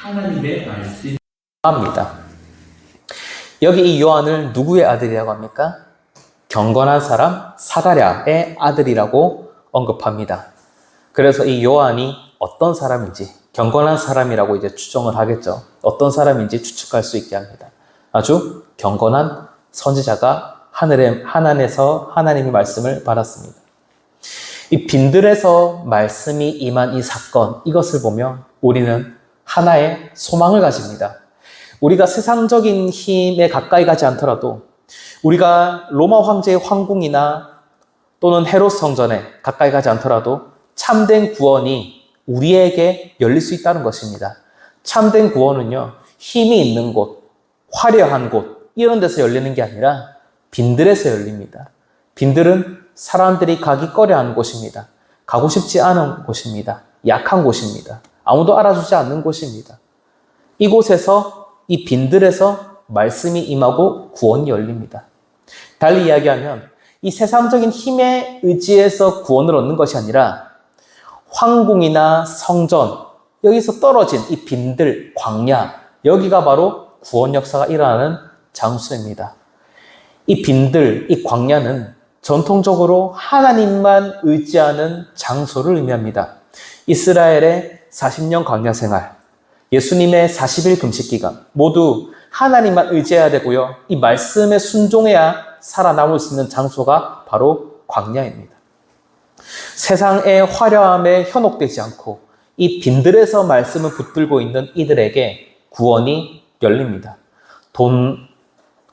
하나님의 말씀입니다. 여기 이 요한을 누구의 아들이라고 합니까? 경건한 사람 사가랴의 아들이라고 언급합니다. 그래서 이 요한이 어떤 사람인지, 경건한 사람이라고 이제 추정을 하겠죠. 어떤 사람인지 추측할 수 있게 합니다. 아주 경건한 선지자가 하나님에서 하나님의 말씀을 받았습니다. 이 빈들에서 말씀이 임한 이 사건, 이것을 보면 우리는 하나의 소망을 가집니다. 우리가 세상적인 힘에 가까이 가지 않더라도, 우리가 로마 황제의 황궁이나 또는 헤롯 성전에 가까이 가지 않더라도 참된 구원이 우리에게 열릴 수 있다는 것입니다. 참된 구원은요, 힘이 있는 곳, 화려한 곳, 이런 데서 열리는 게 아니라 빈들에서 열립니다. 빈들은 사람들이 가기 꺼려하는 곳입니다. 가고 싶지 않은 곳입니다. 약한 곳입니다. 아무도 알아주지 않는 곳입니다. 이곳에서, 이 빈들에서 말씀이 임하고 구원이 열립니다. 달리 이야기하면 이 세상적인 힘에 의지해서 구원을 얻는 것이 아니라 황궁이나 성전, 여기서 떨어진 이 빈들, 광야, 여기가 바로 구원 역사가 일어나는 장소입니다. 이 빈들, 이 광야는 전통적으로 하나님만 의지하는 장소를 의미합니다. 이스라엘의 40년 광야 생활, 예수님의 40일 금식 기간, 모두 하나님만 의지해야 되고요. 이 말씀에 순종해야 살아남을 수 있는 장소가 바로 광야입니다. 세상의 화려함에 현혹되지 않고 이 빈들에서 말씀을 붙들고 있는 이들에게 구원이 열립니다. 돈,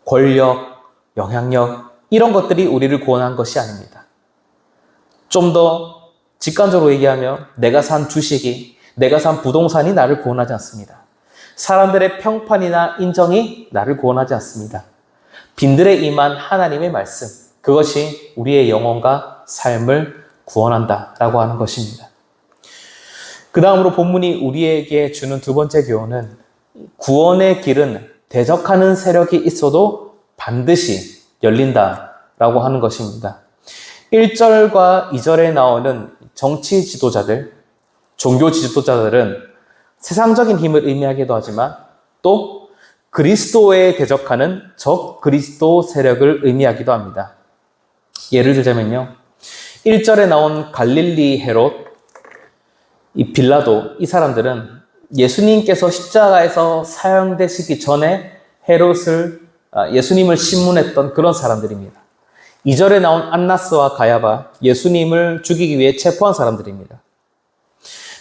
권력, 영향력, 이런 것들이 우리를 구원한 것이 아닙니다. 좀 더 직관적으로 얘기하면 내가 산 주식이, 내가 산 부동산이 나를 구원하지 않습니다. 사람들의 평판이나 인정이 나를 구원하지 않습니다. 빈들에 임한 하나님의 말씀, 그것이 우리의 영혼과 삶을 구원한다라고 하는 것입니다. 그 다음으로 본문이 우리에게 주는 두 번째 교훈은, 구원의 길은 대적하는 세력이 있어도 반드시 열린다라고 하는 것입니다. 1절과 2절에 나오는 정치 지도자들, 종교 지도자들은 세상적인 힘을 의미하기도 하지만 또 그리스도에 대적하는 적 그리스도 세력을 의미하기도 합니다. 예를 들자면요, 1절에 나온 갈릴리 헤롯, 이 빌라도, 이 사람들은 예수님께서 십자가에서 사형되시기 전에 예수님을 신문했던 그런 사람들입니다. 2절에 나온 안나스와 가야바, 예수님을 죽이기 위해 체포한 사람들입니다.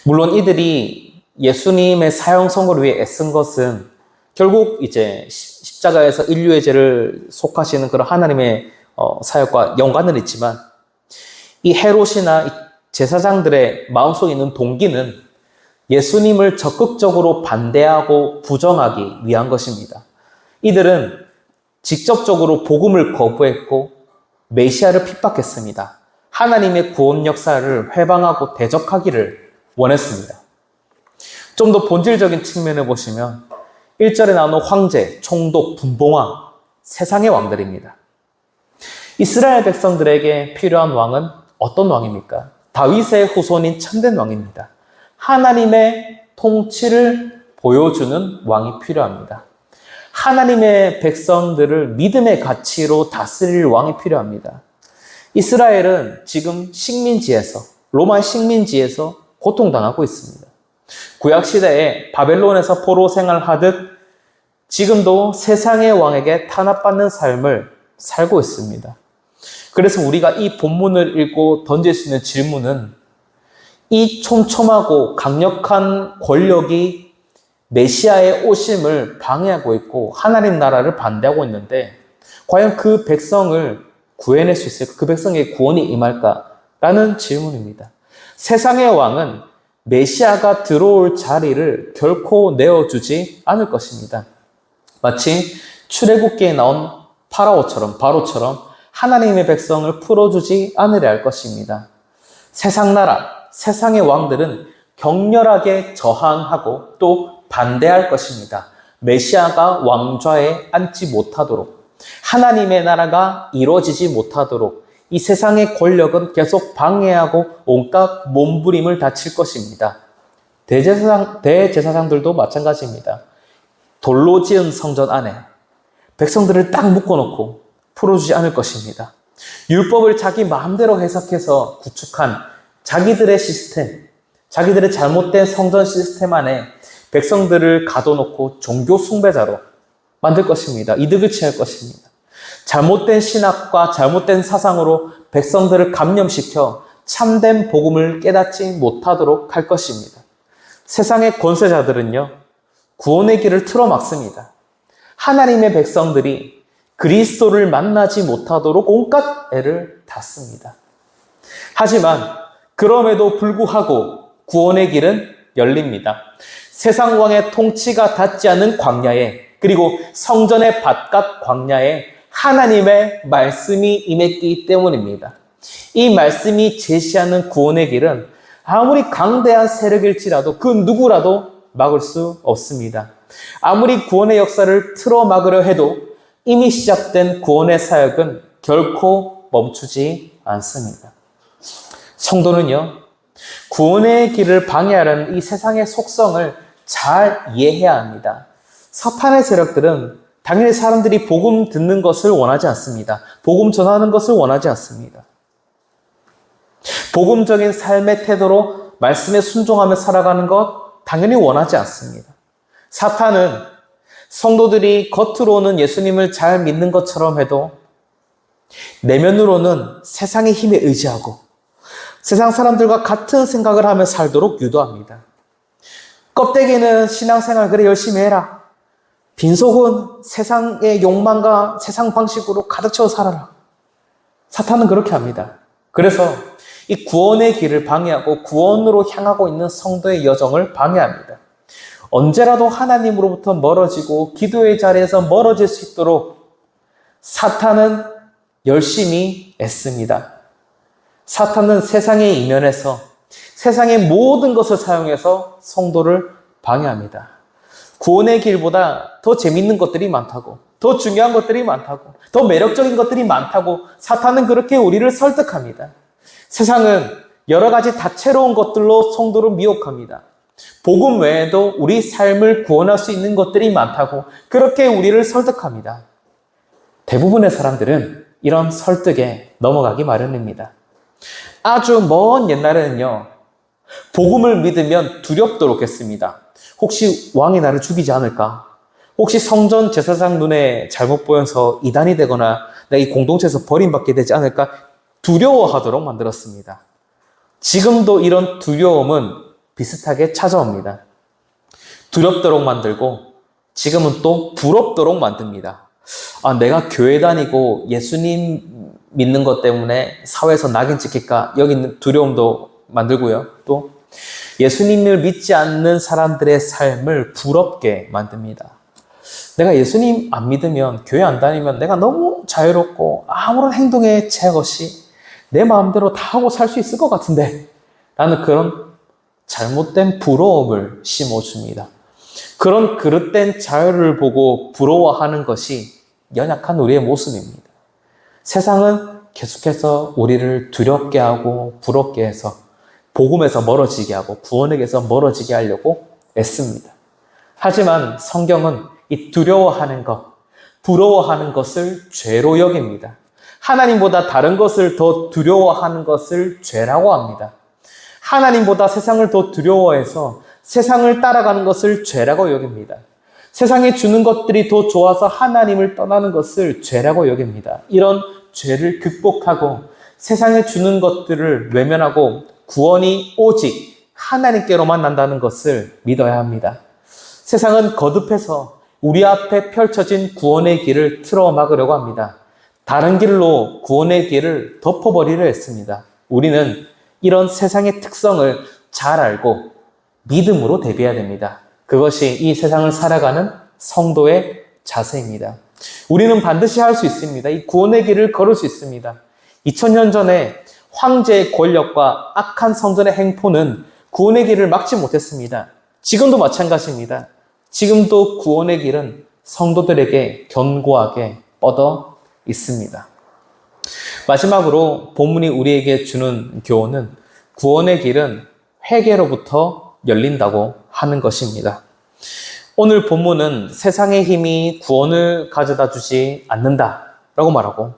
물론 이들이 예수님의 사형 선고를 위해 애쓴 것은 결국 이제 십자가에서 인류의 죄를 속하시는 그런 하나님의 사역과 연관은 있지만, 이 헤롯이나 이 제사장들의 마음속에 있는 동기는 예수님을 적극적으로 반대하고 부정하기 위한 것입니다. 이들은 직접적으로 복음을 거부했고 메시아를 핍박했습니다. 하나님의 구원 역사를 회방하고 대적하기를 원했습니다. 좀 더 본질적인 측면을 보시면 1절에 나오는 황제, 총독, 분봉왕, 세상의 왕들입니다. 이스라엘 백성들에게 필요한 왕은 어떤 왕입니까? 다윗의 후손인 참된 왕입니다. 하나님의 통치를 보여주는 왕이 필요합니다. 하나님의 백성들을 믿음의 가치로 다스릴 왕이 필요합니다. 이스라엘은 지금 식민지에서, 로마 식민지에서 고통당하고 있습니다. 구약시대에 바벨론에서 포로 생활하듯 지금도 세상의 왕에게 탄압받는 삶을 살고 있습니다. 그래서 우리가 이 본문을 읽고 던질 수 있는 질문은, 이 촘촘하고 강력한 권력이 메시아의 오심을 방해하고 있고 하나님 나라를 반대하고 있는데 과연 그 백성을 구해낼 수 있을까? 그 백성의 구원이 임할까? 라는 질문입니다. 세상의 왕은 메시아가 들어올 자리를 결코 내어주지 않을 것입니다. 마치 출애굽기에 나온 바로처럼 하나님의 백성을 풀어주지 않으려 할 것입니다. 세상 나라, 세상의 왕들은 격렬하게 저항하고 또 반대할 것입니다. 메시아가 왕좌에 앉지 못하도록, 하나님의 나라가 이루어지지 못하도록 이 세상의 권력은 계속 방해하고 온갖 몸부림을 다칠 것입니다. 대제사장들도 마찬가지입니다. 돌로 지은 성전 안에 백성들을 딱 묶어놓고 풀어주지 않을 것입니다. 율법을 자기 마음대로 해석해서 구축한 자기들의 시스템, 자기들의 잘못된 성전 시스템 안에 백성들을 가둬놓고 종교 숭배자로 만들 것입니다. 이득을 취할 것입니다. 잘못된 신학과 잘못된 사상으로 백성들을 감염시켜 참된 복음을 깨닫지 못하도록 할 것입니다. 세상의 권세자들은요, 구원의 길을 틀어막습니다. 하나님의 백성들이 그리스도를 만나지 못하도록 온갖 애를 닫습니다. 하지만 그럼에도 불구하고 구원의 길은 열립니다. 세상 왕의 통치가 닿지 않는 광야에, 그리고 성전의 바깥 광야에 하나님의 말씀이 임했기 때문입니다. 이 말씀이 제시하는 구원의 길은 아무리 강대한 세력일지라도 그 누구라도 막을 수 없습니다. 아무리 구원의 역사를 틀어막으려 해도 이미 시작된 구원의 사역은 결코 멈추지 않습니다. 성도는요, 구원의 길을 방해하는 이 세상의 속성을 잘 이해해야 합니다. 사탄의 세력들은 당연히 사람들이 복음 듣는 것을 원하지 않습니다. 복음 전하는 것을 원하지 않습니다. 복음적인 삶의 태도로 말씀에 순종하며 살아가는 것 당연히 원하지 않습니다. 사탄은 성도들이 겉으로는 예수님을 잘 믿는 것처럼 해도 내면으로는 세상의 힘에 의지하고 세상 사람들과 같은 생각을 하며 살도록 유도합니다. 껍데기는 신앙생활 그래 열심히 해라. 빈속은 세상의 욕망과 세상 방식으로 가득 채워 살아라. 사탄은 그렇게 합니다. 그래서 이 구원의 길을 방해하고 구원으로 향하고 있는 성도의 여정을 방해합니다. 언제라도 하나님으로부터 멀어지고 기도의 자리에서 멀어질 수 있도록 사탄은 열심히 애씁니다. 사탄은 세상의 이면에서 세상의 모든 것을 사용해서 성도를 방해합니다. 구원의 길보다 더 재밌는 것들이 많다고, 더 중요한 것들이 많다고, 더 매력적인 것들이 많다고 사탄은 그렇게 우리를 설득합니다. 세상은 여러 가지 다채로운 것들로 성도를 미혹합니다. 복음 외에도 우리 삶을 구원할 수 있는 것들이 많다고 그렇게 우리를 설득합니다. 대부분의 사람들은 이런 설득에 넘어가기 마련입니다. 아주 먼 옛날에는요, 복음을 믿으면 두렵도록 했습니다. 혹시 왕이 나를 죽이지 않을까? 혹시 성전 제사장 눈에 잘못 보여서 이단이 되거나 내가 이 공동체에서 버림받게 되지 않을까? 두려워하도록 만들었습니다. 지금도 이런 두려움은 비슷하게 찾아옵니다. 두렵도록 만들고 지금은 또 부럽도록 만듭니다. 내가 교회 다니고 예수님 믿는 것 때문에 사회에서 낙인 찍힐까? 여기 있는 두려움도 만들고요. 또 예수님을 믿지 않는 사람들의 삶을 부럽게 만듭니다. 내가 예수님 안 믿으면, 교회 안 다니면 내가 너무 자유롭고 아무런 행동에 제약 없이 내 마음대로 다 하고 살 수 있을 것 같은데 라는 그런 잘못된 부러움을 심어줍니다. 그런 그릇된 자유를 보고 부러워하는 것이 연약한 우리의 모습입니다. 세상은 계속해서 우리를 두렵게 하고 부럽게 해서 복음에서 멀어지게 하고 구원에게서 멀어지게 하려고 애씁니다. 하지만 성경은 이 두려워하는 것, 부러워하는 것을 죄로 여깁니다. 하나님보다 다른 것을 더 두려워하는 것을 죄라고 합니다. 하나님보다 세상을 더 두려워해서 세상을 따라가는 것을 죄라고 여깁니다. 세상에 주는 것들이 더 좋아서 하나님을 떠나는 것을 죄라고 여깁니다. 이런 죄를 극복하고 세상에 주는 것들을 외면하고 구원이 오직 하나님께로만 난다는 것을 믿어야 합니다. 세상은 거듭해서 우리 앞에 펼쳐진 구원의 길을 틀어막으려고 합니다. 다른 길로 구원의 길을 덮어버리려 했습니다. 우리는 이런 세상의 특성을 잘 알고 믿음으로 대비해야 됩니다. 그것이 이 세상을 살아가는 성도의 자세입니다. 우리는 반드시 할 수 있습니다. 이 구원의 길을 걸을 수 있습니다. 2000년 전에 황제의 권력과 악한 성전의 행포는 구원의 길을 막지 못했습니다. 지금도 마찬가지입니다. 지금도 구원의 길은 성도들에게 견고하게 뻗어 있습니다. 마지막으로 본문이 우리에게 주는 교훈은 구원의 길은 회개로부터 열린다고 하는 것입니다. 오늘 본문은 세상의 힘이 구원을 가져다 주지 않는다라고 말하고,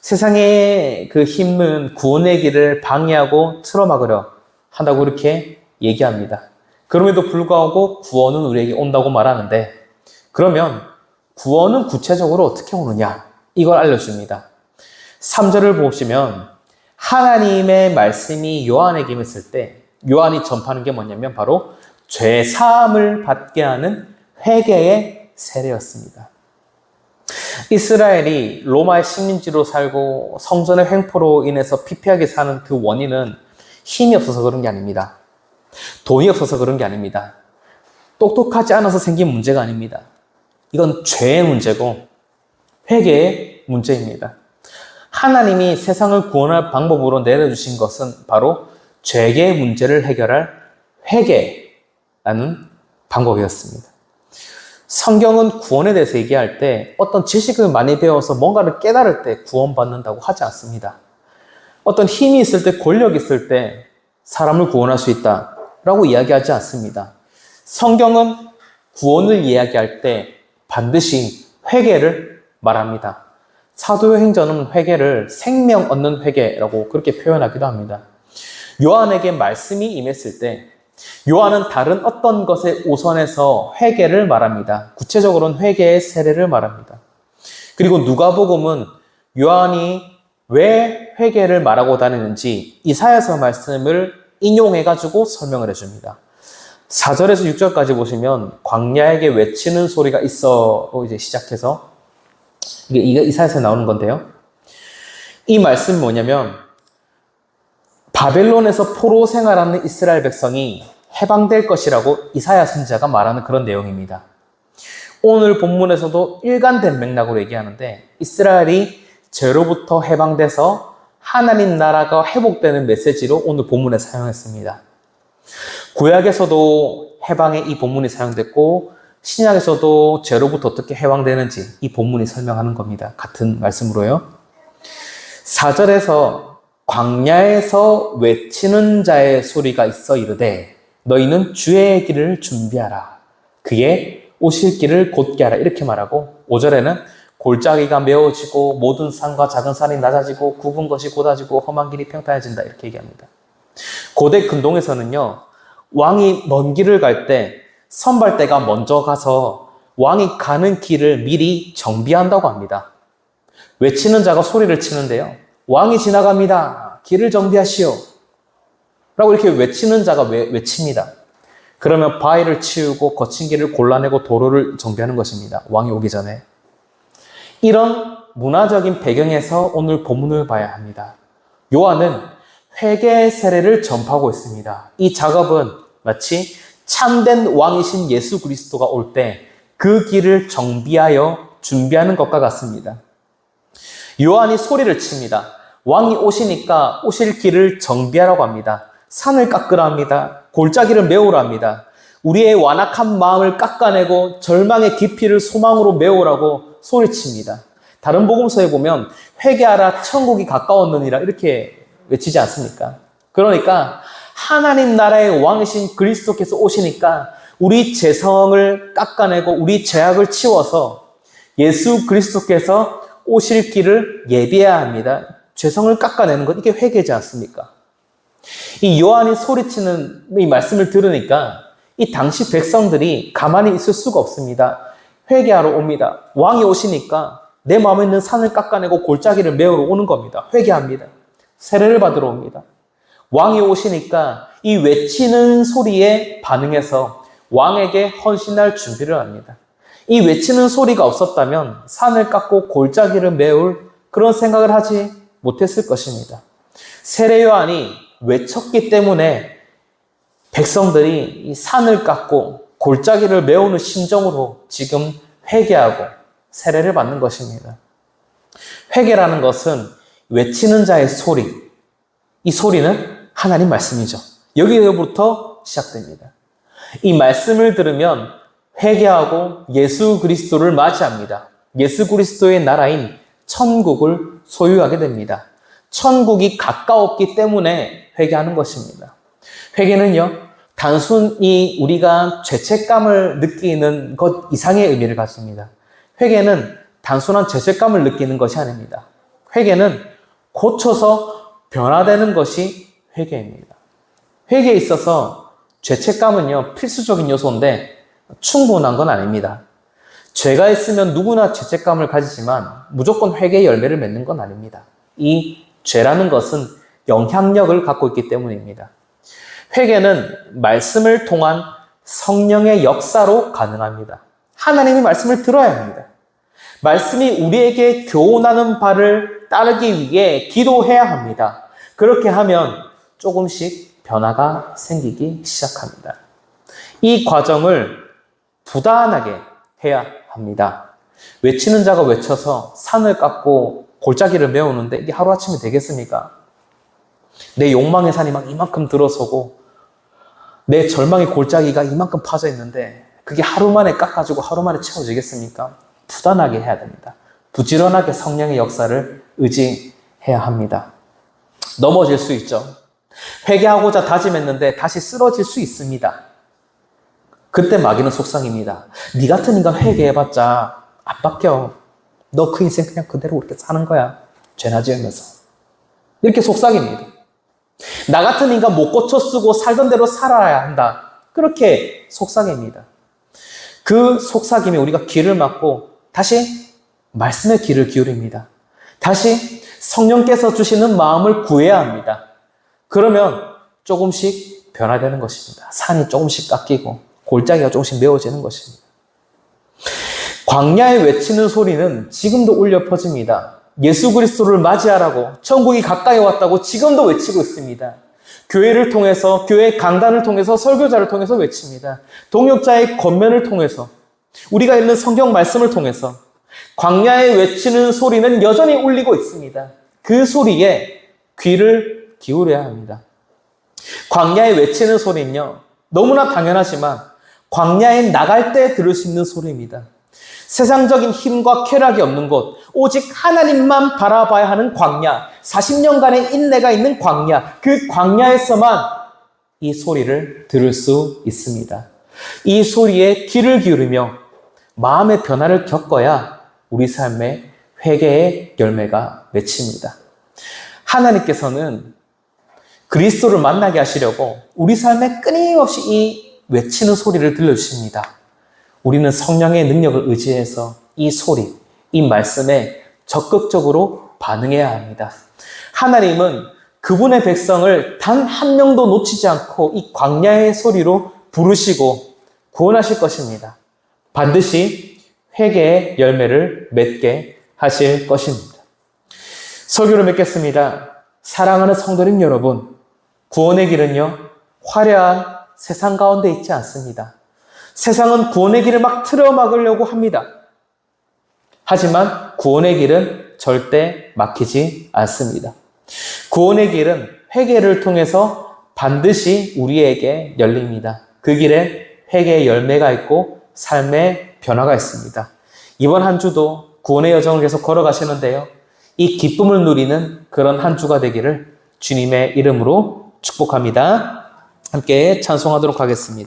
세상의 그 힘은 구원의 길을 방해하고 틀어막으려 한다고 이렇게 얘기합니다. 그럼에도 불구하고 구원은 우리에게 온다고 말하는데, 그러면 구원은 구체적으로 어떻게 오느냐, 이걸 알려줍니다. 3절을 보시면 하나님의 말씀이 요한에게 임했을 때 요한이 전파하는 게 뭐냐면 바로 죄 사함을 받게 하는 회개의 세례였습니다. 이스라엘이 로마의 식민지로 살고 성전의 횡포로 인해서 피폐하게 사는 그 원인은 힘이 없어서 그런 게 아닙니다. 돈이 없어서 그런 게 아닙니다. 똑똑하지 않아서 생긴 문제가 아닙니다. 이건 죄의 문제고 회개의 문제입니다. 하나님이 세상을 구원할 방법으로 내려주신 것은 바로 죄의 문제를 해결할 회개라는 방법이었습니다. 성경은 구원에 대해서 얘기할 때 어떤 지식을 많이 배워서 뭔가를 깨달을 때 구원받는다고 하지 않습니다. 어떤 힘이 있을 때, 권력이 있을 때 사람을 구원할 수 있다라고 이야기하지 않습니다. 성경은 구원을 이야기할 때 반드시 회개를 말합니다. 사도행전은 회개를 생명 얻는 회개라고 그렇게 표현하기도 합니다. 요한에게 말씀이 임했을 때 요한은 다른 어떤 것에 우선해서 회개를 말합니다. 구체적으로는 회개의 세례를 말합니다. 그리고 누가복음은 요한이 왜 회개를 말하고 다니는지 이사야서 말씀을 인용해가지고 설명을 해줍니다. 4절에서 6절까지 보시면 광야에게 외치는 소리가 있어로 이제 시작해서 이게 이사야서에 나오는 건데요. 이 말씀이 뭐냐면 바벨론에서 포로 생활하는 이스라엘 백성이 해방될 것이라고 이사야 선지자가 말하는 그런 내용입니다. 오늘 본문에서도 일관된 맥락으로 얘기하는데 이스라엘이 죄로부터 해방돼서 하나님 나라가 회복되는 메시지로 오늘 본문에 사용했습니다. 구약에서도 해방에 이 본문이 사용됐고 신약에서도 죄로부터 어떻게 해방되는지 이 본문이 설명하는 겁니다. 같은 말씀으로요. 4절에서 광야에서 외치는 자의 소리가 있어 이르되 너희는 주의 길을 준비하라. 그의 오실 길을 곧게 하라. 이렇게 말하고 5절에는 골짜기가 메워지고 모든 산과 작은 산이 낮아지고 굽은 것이 곧아지고 험한 길이 평탄해진다. 이렇게 얘기합니다. 고대 근동에서는요. 왕이 먼 길을 갈 때 선발대가 먼저 가서 왕이 가는 길을 미리 정비한다고 합니다. 외치는 자가 소리를 치는데요. 왕이 지나갑니다. 길을 정비하시오. 라고 이렇게 외치는 자가 외칩니다. 그러면 바위를 치우고 거친 길을 골라내고 도로를 정비하는 것입니다. 왕이 오기 전에. 이런 문화적인 배경에서 오늘 본문을 봐야 합니다. 요한은 회개의 세례를 전파하고 있습니다. 이 작업은 마치 참된 왕이신 예수 그리스도가 올 때 그 길을 정비하여 준비하는 것과 같습니다. 요한이 소리를 칩니다. 왕이 오시니까 오실 길을 정비하라고 합니다. 산을 깎으라 합니다. 골짜기를 메우라 합니다. 우리의 완악한 마음을 깎아내고 절망의 깊이를 소망으로 메우라고 소리칩니다. 다른 복음서에 보면 회개하라 천국이 가까웠느니라 이렇게 외치지 않습니까? 그러니까 하나님 나라의 왕이신 그리스도께서 오시니까 우리 죄성을 깎아내고 우리 죄악을 치워서 예수 그리스도께서 오실 길을 예비해야 합니다. 죄성을 깎아내는 것, 이게 회개지 않습니까? 이 요한이 소리치는 이 말씀을 들으니까 이 당시 백성들이 가만히 있을 수가 없습니다. 회개하러 옵니다. 왕이 오시니까 내 마음에 있는 산을 깎아내고 골짜기를 메우러 오는 겁니다. 회개합니다. 세례를 받으러 옵니다. 왕이 오시니까 이 외치는 소리에 반응해서 왕에게 헌신할 준비를 합니다. 이 외치는 소리가 없었다면 산을 깎고 골짜기를 메울 그런 생각을 하지 못했을 것입니다. 세례 요한이 외쳤기 때문에 백성들이 이 산을 깎고 골짜기를 메우는 심정으로 지금 회개하고 세례를 받는 것입니다. 회개라는 것은 외치는 자의 소리, 이 소리는 하나님 말씀이죠. 여기로부터 시작됩니다. 이 말씀을 들으면 회개하고 예수 그리스도를 맞이합니다. 예수 그리스도의 나라인 천국을 소유하게 됩니다. 천국이 가까웠기 때문에 회개하는 것입니다. 회개는요, 단순히 우리가 죄책감을 느끼는 것 이상의 의미를 가집니다. 회개는 단순한 죄책감을 느끼는 것이 아닙니다. 회개는 고쳐서 변화되는 것이 회개입니다. 회개에 있어서 죄책감은요, 필수적인 요소인데 충분한 건 아닙니다. 죄가 있으면 누구나 죄책감을 가지지만 무조건 회개의 열매를 맺는 건 아닙니다. 이 죄라는 것은 영향력을 갖고 있기 때문입니다. 회개는 말씀을 통한 성령의 역사로 가능합니다. 하나님의 말씀을 들어야 합니다. 말씀이 우리에게 교훈하는 바를 따르기 위해 기도해야 합니다. 그렇게 하면 조금씩 변화가 생기기 시작합니다. 이 과정을 부단하게 해야 합니다. 외치는 자가 외쳐서 산을 깎고 골짜기를 메우는데 이게 하루아침에 되겠습니까? 내 욕망의 산이 막 이만큼 들어서고 내 절망의 골짜기가 이만큼 파져 있는데 그게 하루 만에 깎아주고 하루 만에 채워지겠습니까? 부단하게 해야 됩니다. 부지런하게 성령의 역사를 의지해야 합니다. 넘어질 수 있죠. 회개하고자 다짐했는데 다시 쓰러질 수 있습니다. 그때 마귀는 속상입니다. 네 같은 인간 회개해봤자 안 바뀌어. 너 그 인생 그냥 그대로 그렇게 사는 거야. 죄나 지으면서. 이렇게 속삭입니다. 나 같은 인간 못 고쳐 쓰고 살던 대로 살아야 한다. 그렇게 속삭입니다. 그 속삭임에 우리가 귀를 막고 다시 말씀의 귀를 기울입니다. 다시 성령께서 주시는 마음을 구해야 합니다. 그러면 조금씩 변화되는 것입니다. 산이 조금씩 깎이고 골짜기가 조금씩 메워지는 것입니다. 광야에 외치는 소리는 지금도 울려 퍼집니다. 예수 그리스도를 맞이하라고, 천국이 가까이 왔다고 지금도 외치고 있습니다. 교회를 통해서, 교회 강단을 통해서, 설교자를 통해서 외칩니다. 동역자의 권면을 통해서, 우리가 읽는 성경 말씀을 통해서 광야에 외치는 소리는 여전히 울리고 있습니다. 그 소리에 귀를 기울여야 합니다. 광야에 외치는 소리는요, 너무나 당연하지만 광야에 나갈 때 들을 수 있는 소리입니다. 세상적인 힘과 쾌락이 없는 곳, 오직 하나님만 바라봐야 하는 광야, 40년간의 인내가 있는 광야, 그 광야에서만 이 소리를 들을 수 있습니다. 이 소리에 귀를 기울이며 마음의 변화를 겪어야 우리 삶의 회개의 열매가 맺힙니다. 하나님께서는 그리스도를 만나게 하시려고 우리 삶에 끊임없이 이 외치는 소리를 들려주십니다. 우리는 성령의 능력을 의지해서 이 소리, 이 말씀에 적극적으로 반응해야 합니다. 하나님은 그분의 백성을 단 한 명도 놓치지 않고 이 광야의 소리로 부르시고 구원하실 것입니다. 반드시 회개의 열매를 맺게 하실 것입니다. 설교를 맺겠습니다. 사랑하는 성도님 여러분, 구원의 길은요, 화려한 세상 가운데 있지 않습니다. 세상은 구원의 길을 막 틀어막으려고 합니다. 하지만 구원의 길은 절대 막히지 않습니다. 구원의 길은 회개를 통해서 반드시 우리에게 열립니다. 그 길에 회개의 열매가 있고 삶의 변화가 있습니다. 이번 한 주도 구원의 여정을 계속 걸어가시는데요. 이 기쁨을 누리는 그런 한 주가 되기를 주님의 이름으로 축복합니다. 함께 찬송하도록 하겠습니다.